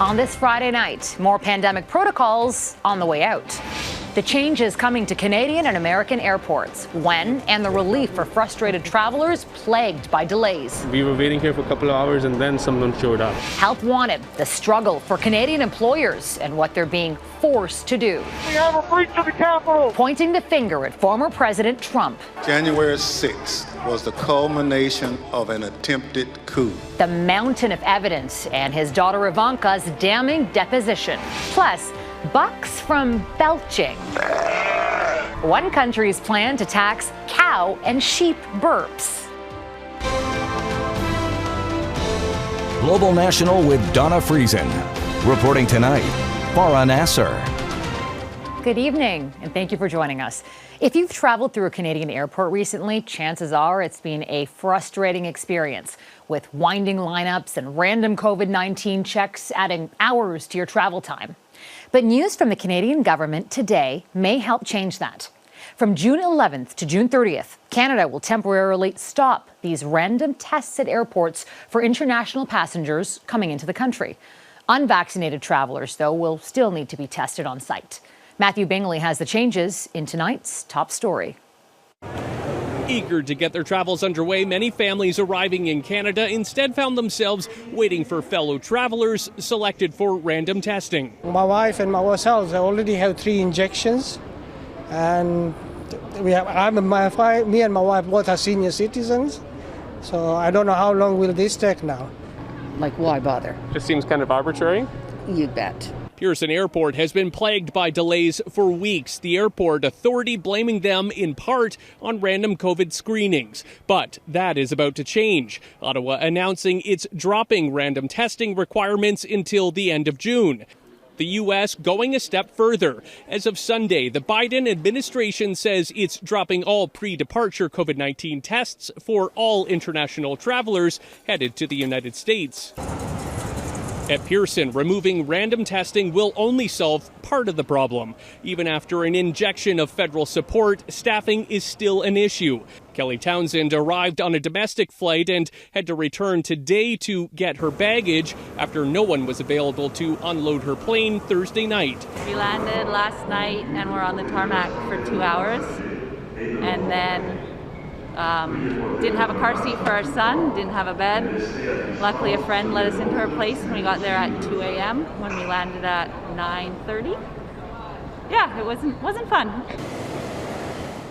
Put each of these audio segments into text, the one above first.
On this Friday night, more pandemic protocols on the way out. The changes coming to Canadian and American airports. When and the relief for frustrated travelers plagued by delays. We were waiting here for a couple of hours and then someone showed up. Help wanted, the struggle for Canadian employers and what they're being forced to do. We have a breach of the Capitol. Pointing the finger at former President Trump. January 6th was the culmination of an attempted coup. The mountain of evidence and his daughter Ivanka's damning deposition. Plus, bucks from belching. One country's plan to tax cow and sheep burps. Global National with Donna Friesen. Reporting tonight, Farah Nasser. Good evening, and thank you for joining us. If you've traveled through a Canadian airport recently, chances are it's been a frustrating experience with winding lineups and random COVID-19 checks adding hours to your travel time. But news from the Canadian government today may help change that. From June 11th to June 30th, Canada will temporarily stop these random tests at airports for international passengers coming into the country. Unvaccinated travelers, though, will still need to be tested on site. Matthew Bingley has the changes in tonight's top story. Eager to get their travels underway, many families arriving in Canada instead found themselves waiting for fellow travelers selected for random testing. My wife and myself already have 3 injections, and me and my wife both are senior citizens, so I don't know how long will this take now. Like, why bother? Just seems kind of arbitrary. You bet. Pearson Airport has been plagued by delays for weeks. The airport authority blaming them in part on random COVID screenings. But that is about to change. Ottawa announcing it's dropping random testing requirements until the end of June. The U.S. going a step further. As of Sunday, the Biden administration says it's dropping all pre-departure COVID-19 tests for all international travelers headed to the United States. At Pearson, removing random testing will only solve part of the problem. Even after an injection of federal support, staffing is still an issue. Kelly Townsend arrived on a domestic flight and had to return today to get her baggage after no one was available to unload her plane Thursday night. We landed last night and we're on the tarmac for 2 hours. And then didn't have a car seat for our son, didn't have a bed. Luckily, a friend let us into her place when we got there at 2 a.m. when we landed at 9:30. Yeah, it wasn't fun.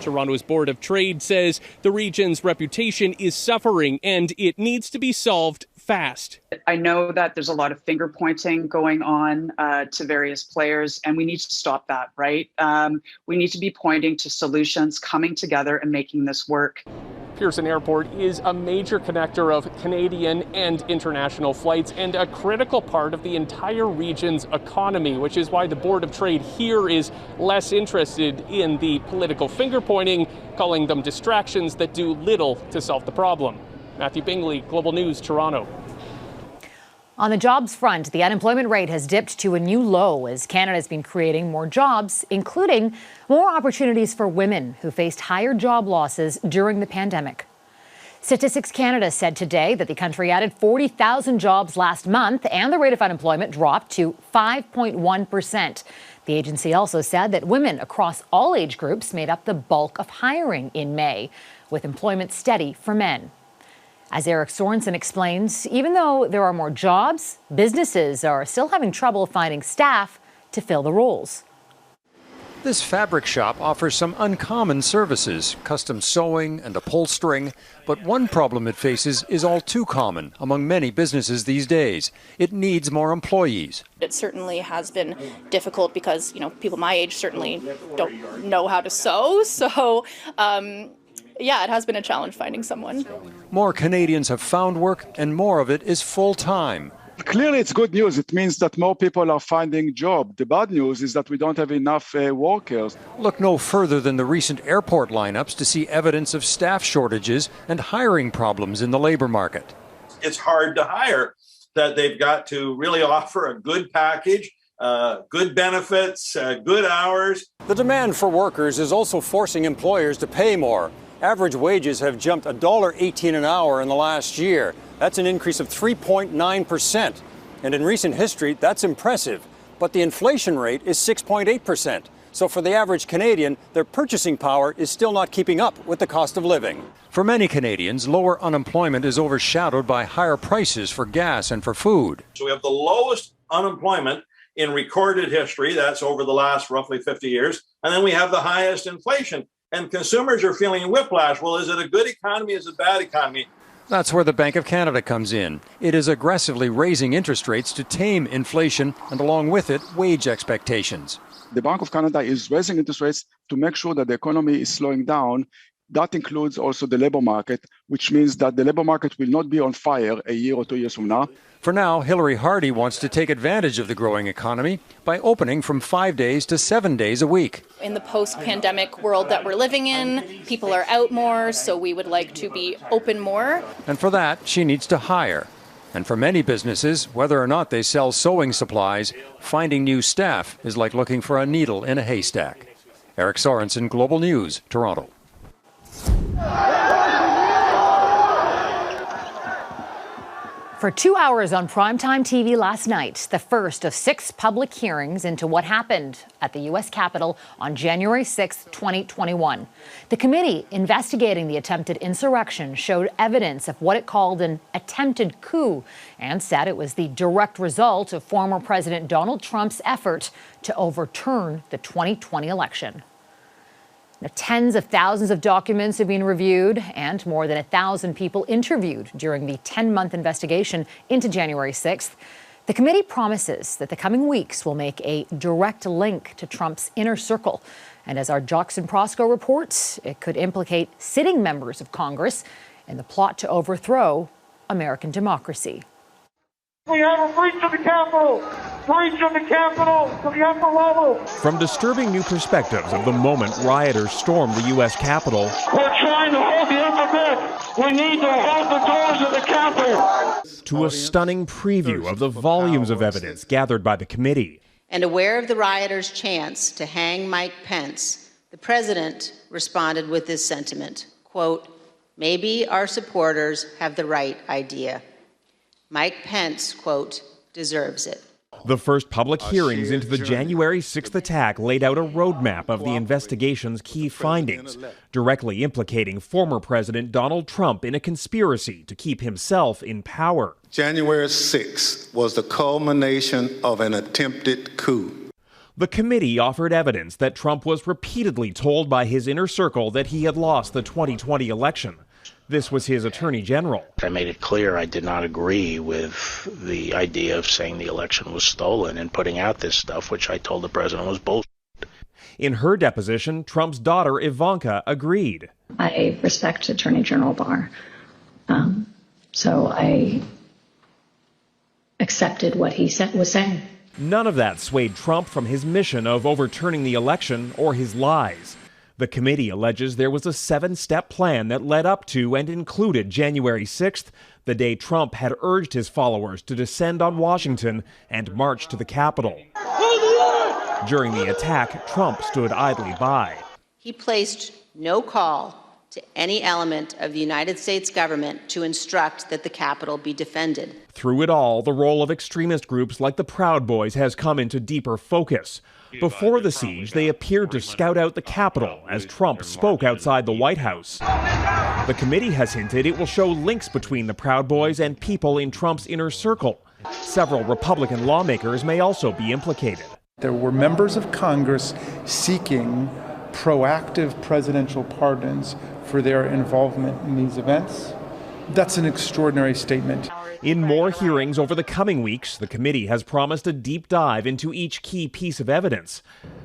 Toronto's Board of Trade says the region's reputation is suffering and it needs to be solved fast. I know that there's a lot of finger pointing going on to various players, and we need to stop that, right? We need to be pointing to solutions, coming together and making this work. Pearson Airport is a major connector of Canadian and international flights and a critical part of the entire region's economy, which is why the Board of Trade here is less interested in the political finger pointing, calling them distractions that do little to solve the problem. Matthew Bingley, Global News, Toronto. On the jobs front, the unemployment rate has dipped to a new low as Canada has been creating more jobs, including more opportunities for women who faced higher job losses during the pandemic. Statistics Canada said today that the country added 40,000 jobs last month and the rate of unemployment dropped to 5.1%. The agency also said that women across all age groups made up the bulk of hiring in May, with employment steady for men. As Eric Sorensen explains, even though there are more jobs, businesses are still having trouble finding staff to fill the roles. This fabric shop offers some uncommon services, custom sewing and upholstering, but one problem it faces is all too common among many businesses these days. It needs more employees. It certainly has been difficult because, people my age certainly don't know how to sew, so yeah, it has been a challenge finding someone. More Canadians have found work, and more of it is full-time. Clearly, it's good news. It means that more people are finding jobs. The bad news is that we don't have enough workers. Look no further than the recent airport lineups to see evidence of staff shortages and hiring problems in the labor market. It's hard to hire. That they've got to really offer a good package, good benefits, good hours. The demand for workers is also forcing employers to pay more. Average wages have jumped $1.18 an hour in the last year. That's an increase of 3.9%. And in recent history, that's impressive. But the inflation rate is 6.8%. So for the average Canadian, their purchasing power is still not keeping up with the cost of living. For many Canadians, lower unemployment is overshadowed by higher prices for gas and for food. So we have the lowest unemployment in recorded history. That's over the last roughly 50 years. And then we have the highest inflation. And consumers are feeling whiplash. Well, is it a good economy? Is it a bad economy? That's where the Bank of Canada comes in. It is aggressively raising interest rates to tame inflation and along with it, wage expectations. The Bank of Canada is raising interest rates to make sure that the economy is slowing down. That includes also the labor market, which means that the labor market will not be on fire a year or 2 years from now. For now, Hillary Hardy wants to take advantage of the growing economy by opening from 5 days to 7 days a week. In the post-pandemic world that we're living in, people are out more, so we would like to be open more. And for that, she needs to hire. And for many businesses, whether or not they sell sewing supplies, finding new staff is like looking for a needle in a haystack. Eric Sorensen, Global News, Toronto. For 2 hours on primetime TV last night, the first of 6 public hearings into what happened at the U.S. Capitol on January 6, 2021. The committee investigating the attempted insurrection showed evidence of what it called an attempted coup and said it was the direct result of former President Donald Trump's effort to overturn the 2020 election. Now, tens of thousands of documents have been reviewed and more than 1,000 people interviewed during the 10-month investigation into January 6th. The committee promises that the coming weeks will make a direct link to Trump's inner circle. And as our Jackson Proskow reports, it could implicate sitting members of Congress in the plot to overthrow American democracy. We have a breach of the Capitol! Breach of the Capitol to the upper level! From disturbing new perspectives of the moment rioters stormed the U.S. Capitol. We're trying to hold the alphabet! We need to hold the doors of the Capitol! To a stunning preview of the volumes of evidence gathered by the committee. And aware of the rioters' chance to hang Mike Pence, the president responded with this sentiment, quote, "Maybe our supporters have the right idea. Mike Pence, quote, deserves it." The first public hearings into the January 6th attack laid out a roadmap of the investigation's key findings, directly implicating former President Donald Trump in a conspiracy to keep himself in power. January 6th was the culmination of an attempted coup. The committee offered evidence that Trump was repeatedly told by his inner circle that he had lost the 2020 election. This was his attorney general. I made it clear I did not agree with the idea of saying the election was stolen and putting out this stuff, which I told the president was bullshit. In her deposition, Trump's daughter Ivanka agreed. I respect Attorney General Barr, so I accepted what he was saying. None of that swayed Trump from his mission of overturning the election or his lies. The committee alleges there was a 7-step plan that led up to and included January 6th, the day Trump had urged his followers to descend on Washington and march to the Capitol. During the attack, Trump stood idly by. He placed no call to any element of the United States government to instruct that the Capitol be defended. Through it all, the role of extremist groups like the Proud Boys has come into deeper focus. Before the siege, they appeared to scout out the Capitol as Trump spoke outside the White House. The committee has hinted it will show links between the Proud Boys and people in Trump's inner circle. Several Republican lawmakers may also be implicated. There were members of Congress seeking proactive presidential pardons for their involvement in these events. That's an extraordinary statement. In more hearings over the coming weeks, the committee has promised a deep dive into each key piece of evidence.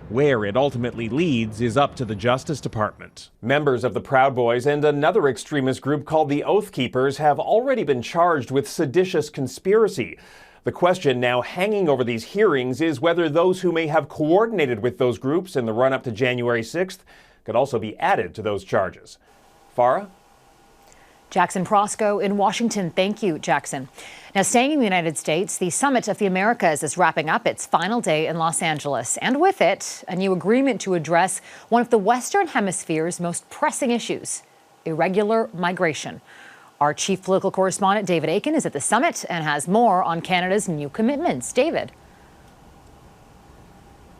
Where it ultimately leads is up to the Justice Department. Members of the Proud Boys and another extremist group called the Oath Keepers have already been charged with seditious conspiracy. The question now hanging over these hearings is whether those who may have coordinated with those groups in the run-up to January 6th could also be added to those charges. Farah? Jackson Proskow in Washington. Thank you, Jackson. Now, staying in the United States, the Summit of the Americas is wrapping up its final day in Los Angeles, and with it, a new agreement to address one of the Western Hemisphere's most pressing issues, irregular migration. Our chief political correspondent, David Aiken, is at the summit and has more on Canada's new commitments. David.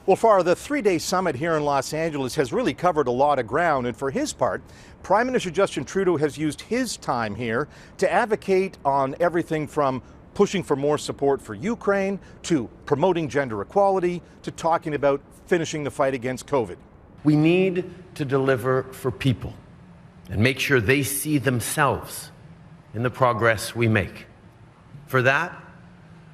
Well, Farah, the three-day summit here in Los Angeles has really covered a lot of ground. And for his part, Prime Minister Justin Trudeau has used his time here to advocate on everything from pushing for more support for Ukraine to promoting gender equality to talking about finishing the fight against COVID. We need to deliver for people and make sure they see themselves in the progress we make. For that,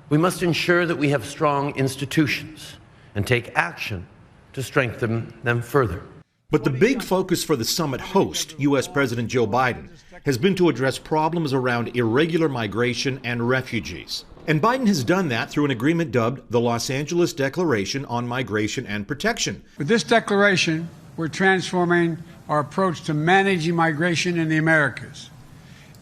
we must ensure that we have strong institutions and take action to strengthen them further. But the big focus for the summit host, U.S. President Joe Biden, has been to address problems around irregular migration and refugees. And Biden has done that through an agreement dubbed the Los Angeles Declaration on Migration and Protection. With this declaration, we're transforming our approach to managing migration in the Americas.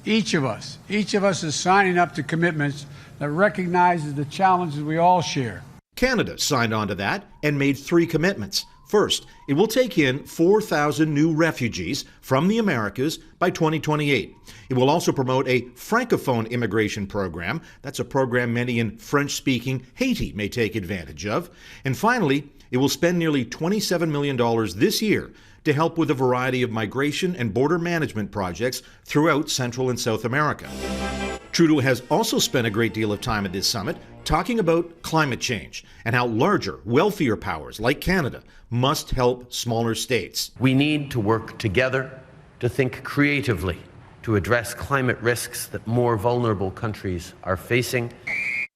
Each of us is signing up to commitments that recognizes the challenges we all share. Canada signed on to that and made 3 commitments. First, it will take in 4,000 new refugees from the Americas by 2028. It will also promote a Francophone immigration program. That's a program many in French-speaking Haiti may take advantage of. And finally, it will spend nearly $27 million this year to help with a variety of migration and border management projects throughout Central and South America. Trudeau has also spent a great deal of time at this summit talking about climate change and how larger, wealthier powers like Canada must help smaller states. We need to work together to think creatively to address climate risks that more vulnerable countries are facing.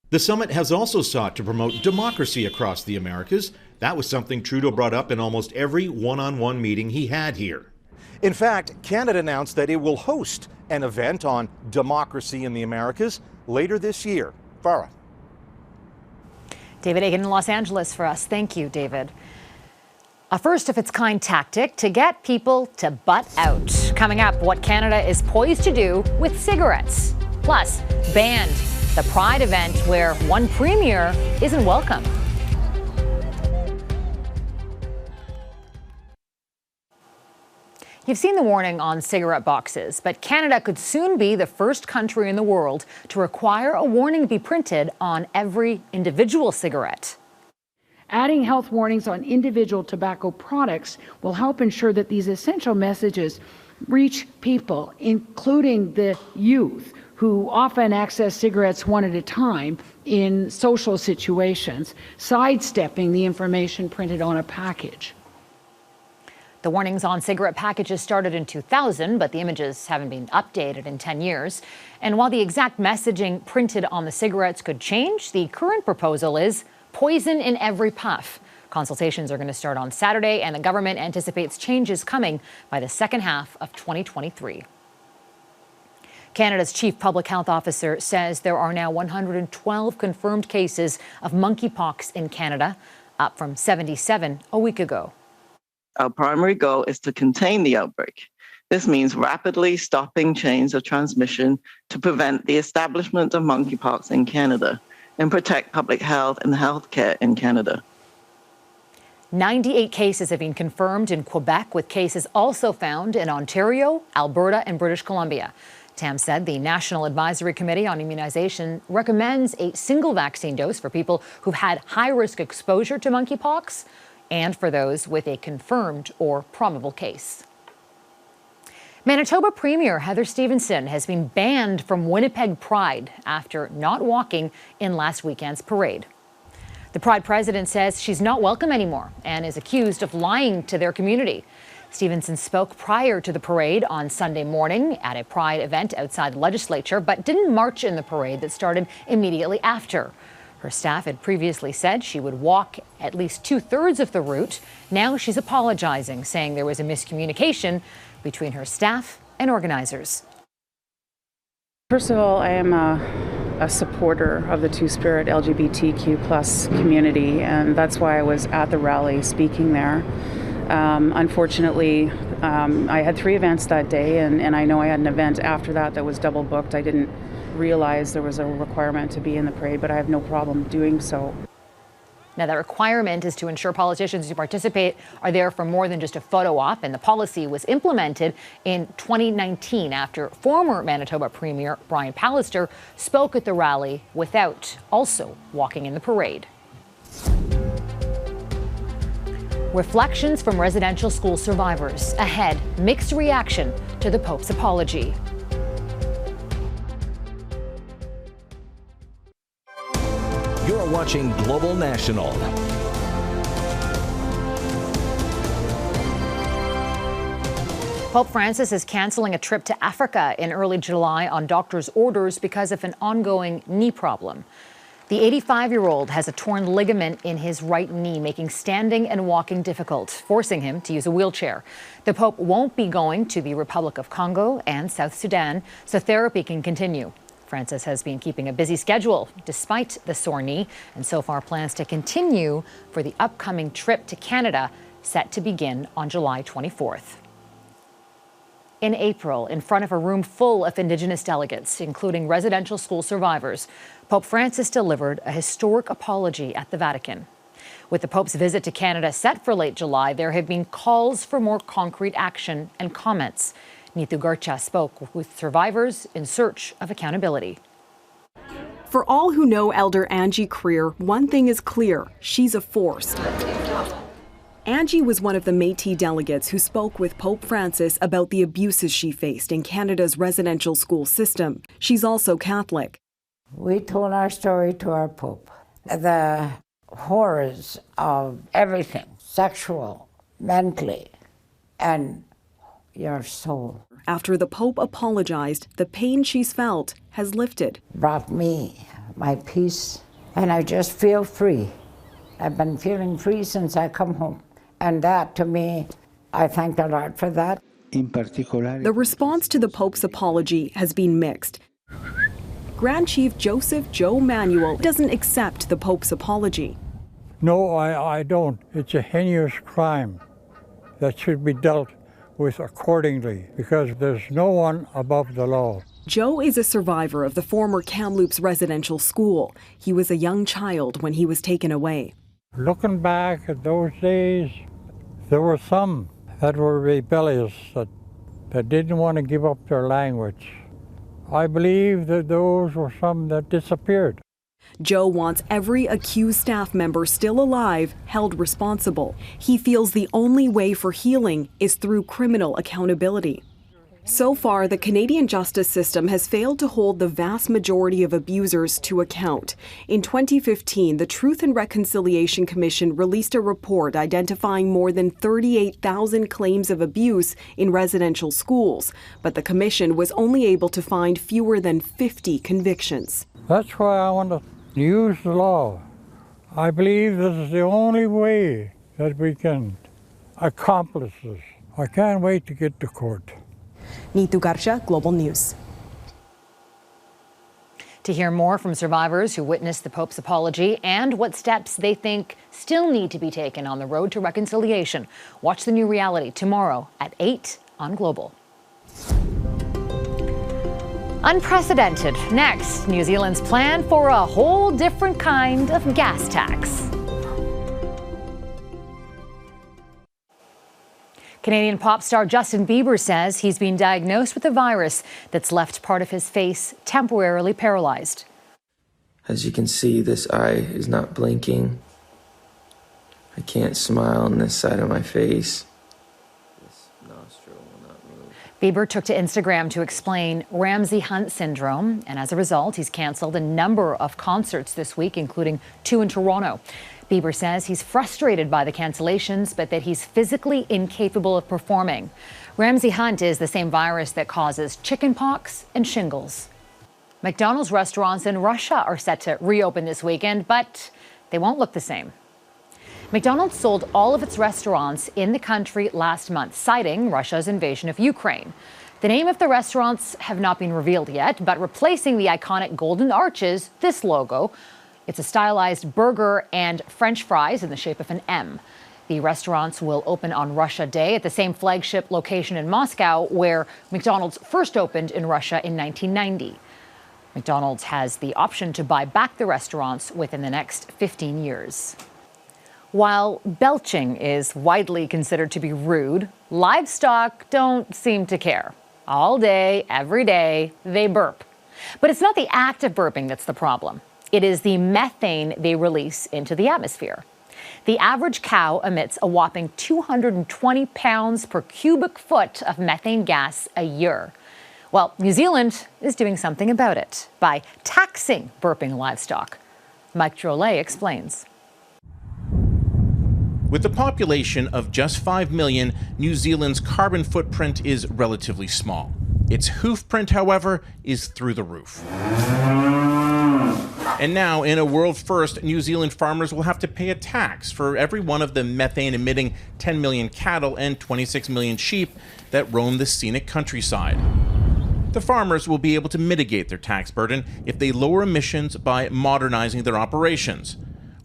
The summit has also sought to promote democracy across the Americas. That was something Trudeau brought up in almost every one-on-one meeting he had here. In fact, Canada announced that it will host an event on democracy in the Americas later this year. Farah. David Aiken in Los Angeles for us. Thank you, David. A first-of-its-kind tactic to get people to butt out. Coming up, what Canada is poised to do with cigarettes. Plus, banned, the Pride event where one premier isn't welcome. You've seen the warning on cigarette boxes, but Canada could soon be the first country in the world to require a warning be printed on every individual cigarette. Adding health warnings on individual tobacco products will help ensure that these essential messages reach people, including the youth, who often access cigarettes one at a time in social situations, sidestepping the information printed on a package. The warnings on cigarette packages started in 2000, but the images haven't been updated in 10 years. And while the exact messaging printed on the cigarettes could change, the current proposal is poison in every puff. Consultations are going to start on Saturday, and the government anticipates changes coming by the second half of 2023. Canada's chief public health officer says there are now 112 confirmed cases of monkeypox in Canada, up from 77 a week ago. Our primary goal is to contain the outbreak. This means rapidly stopping chains of transmission to prevent the establishment of monkeypox in Canada and protect public health and healthcare in Canada. 98 cases have been confirmed in Quebec, with cases also found in Ontario, Alberta, and British Columbia. Tam said the National Advisory Committee on Immunization recommends a single vaccine dose for people who've had high-risk exposure to monkeypox and for those with a confirmed or probable case. Manitoba Premier Heather Stevenson has been banned from Winnipeg Pride after not walking in last weekend's parade. The Pride president says she's not welcome anymore and is accused of lying to their community. Stevenson spoke prior to the parade on Sunday morning at a Pride event outside the legislature, but didn't march in the parade that started immediately after. Her staff had previously said she would walk at least 2/3 of the route. Now she's apologizing, saying there was a miscommunication between her staff and organizers. First of all, I am a supporter of the Two-Spirit LGBTQ+ community, and that's why I was at the rally speaking there. Unfortunately, I had 3 events that day, and I know I had an event after that was double booked. I didn't realize there was a requirement to be in the parade, but I have no problem doing so. Now, that requirement is to ensure politicians who participate are there for more than just a photo op, and the policy was implemented in 2019 after former Manitoba Premier Brian Pallister spoke at the rally without also walking in the parade. Reflections from residential school survivors. Ahead, mixed reaction to the Pope's apology. You're watching Global National. Pope Francis is canceling a trip to Africa in early July on doctors' orders because of an ongoing knee problem. The 85-year-old has a torn ligament in his right knee, making standing and walking difficult, forcing him to use a wheelchair. The Pope won't be going to the Republic of Congo and South Sudan, so therapy can continue. Francis has been keeping a busy schedule despite the sore knee, and so far plans to continue for the upcoming trip to Canada, set to begin on July 24th. In April, in front of a room full of Indigenous delegates, including residential school survivors, Pope Francis delivered a historic apology at the Vatican. With the Pope's visit to Canada set for late July, there have been calls for more concrete action and comments. Neetu Garcha spoke with survivors in search of accountability. For all who know Elder Angie Creer, one thing is clear: she's a force. Angie was one of the Métis delegates who spoke with Pope Francis about the abuses she faced in Canada's residential school system. She's also Catholic. We told our story to our Pope. The horrors of everything, sexual, mentally, and your soul. After the Pope apologized, the pain she's felt has lifted. Brought me my peace, and I just feel free. I've been feeling free since I come home. And that, to me, I thank the Lord for that. In particular, the response to the Pope's apology has been mixed. Grand Chief Joseph Joe Manuel doesn't accept the Pope's apology. No, I don't. It's a heinous crime that should be dealt with accordingly, because there's no one above the law. Joe is a survivor of the former Kamloops residential school. He was a young child when he was taken away. Looking back at those days, there were some that were rebellious, that didn't want to give up their language. I believe that those were some that disappeared. Joe wants every accused staff member still alive held responsible. He feels the only way for healing is through criminal accountability. So far, the Canadian justice system has failed to hold the vast majority of abusers to account. In 2015, the Truth and Reconciliation Commission released a report identifying more than 38,000 claims of abuse in residential schools, but the commission was only able to find fewer than 50 convictions. That's why I want to use the law. I believe this is the only way that we can accomplish this. I can't wait to get to court. Neetu Garcha, Global News. To hear more from survivors who witnessed the Pope's apology and what steps they think still need to be taken on the road to reconciliation, watch the new reality tomorrow at 8 on Global. Unprecedented. Next, New Zealand's plan for a whole different kind of gas tax. Canadian pop star Justin Bieber says he's been diagnosed with a virus that's left part of his face temporarily paralyzed. As you can see, this eye is not blinking. I can't smile on this side of my face. This nostril will not move. Bieber took to Instagram to explain Ramsay Hunt syndrome, and as a result, he's canceled a number of concerts this week, including 2 in Toronto. Bieber says he's frustrated by the cancellations, but that he's physically incapable of performing. Ramsay Hunt is the same virus that causes chickenpox and shingles. McDonald's restaurants in Russia are set to reopen this weekend, but they won't look the same. McDonald's sold all of its restaurants in the country last month, citing Russia's invasion of Ukraine. The name of the restaurants have not been revealed yet, but replacing the iconic golden arches, this logo. It's a stylized burger and French fries in the shape of an M. The restaurants will open on Russia Day at the same flagship location in Moscow where McDonald's first opened in Russia in 1990. McDonald's has the option to buy back the restaurants within the next 15 years. While belching is widely considered to be rude, livestock don't seem to care. All day, every day, they burp. But it's not the act of burping that's the problem. It is the methane they release into the atmosphere. The average cow emits a whopping 220 pounds per cubic foot of methane gas a year. Well, New Zealand is doing something about it by taxing burping livestock. Mike Drolet explains. With a population of just 5 million, New Zealand's carbon footprint is relatively small. Its hoof print, however, is through the roof. And now, in a world first, New Zealand farmers will have to pay a tax for every one of the methane-emitting 10 million cattle and 26 million sheep that roam the scenic countryside. The farmers will be able to mitigate their tax burden if they lower emissions by modernizing their operations.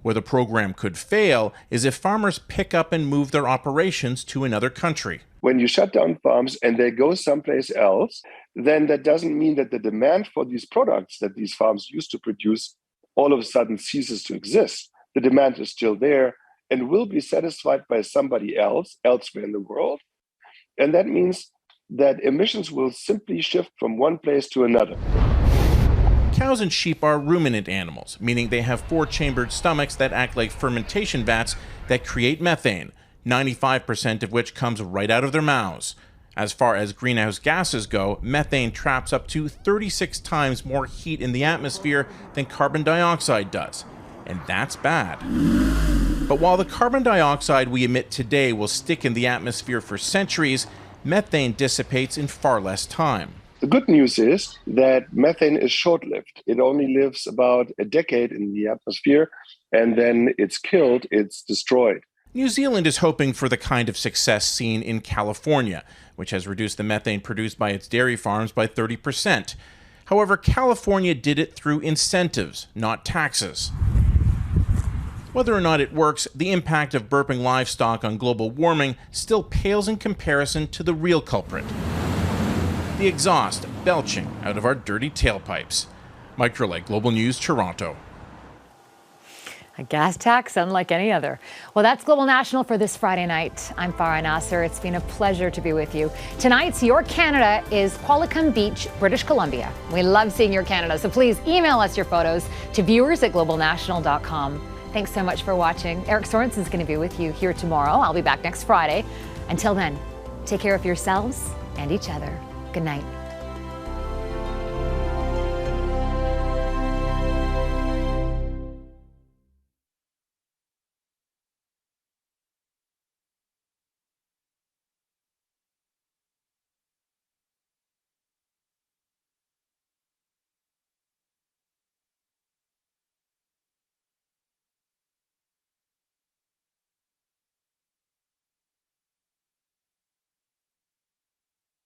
Where the program could fail is if farmers pick up and move their operations to another country. When you shut down farms and they go someplace else, then that doesn't mean that the demand for these products that these farms used to produce all of a sudden ceases to exist. The demand is still there and will be satisfied by somebody else elsewhere in the world. And that means that emissions will simply shift from one place to another. Cows and sheep are ruminant animals, meaning they have 4-chambered stomachs that act like fermentation vats that create methane, 95% of which comes right out of their mouths. As far as greenhouse gases go, methane traps up to 36 times more heat in the atmosphere than carbon dioxide does. And that's bad. But while the carbon dioxide we emit today will stick in the atmosphere for centuries, methane dissipates in far less time. The good news is that methane is short-lived. It only lives about a decade in the atmosphere, and then it's killed, it's destroyed. New Zealand is hoping for the kind of success seen in California, which has reduced the methane produced by its dairy farms by 30%. However, California did it through incentives, not taxes. Whether or not it works, the impact of burping livestock on global warming still pales in comparison to the real culprit: the exhaust belching out of our dirty tailpipes. Mike Drolet, Global News, Toronto. A gas tax unlike any other. Well, that's Global National for this Friday night. I'm Farah Nasser. It's been a pleasure to be with you. Tonight's Your Canada is Qualicum Beach, British Columbia. We love seeing your Canada, so please email us your photos to viewers@globalnational.com. Thanks so much for watching. Eric Sorensen is going to be with you here tomorrow. I'll be back next Friday. Until then, take care of yourselves and each other. Good night.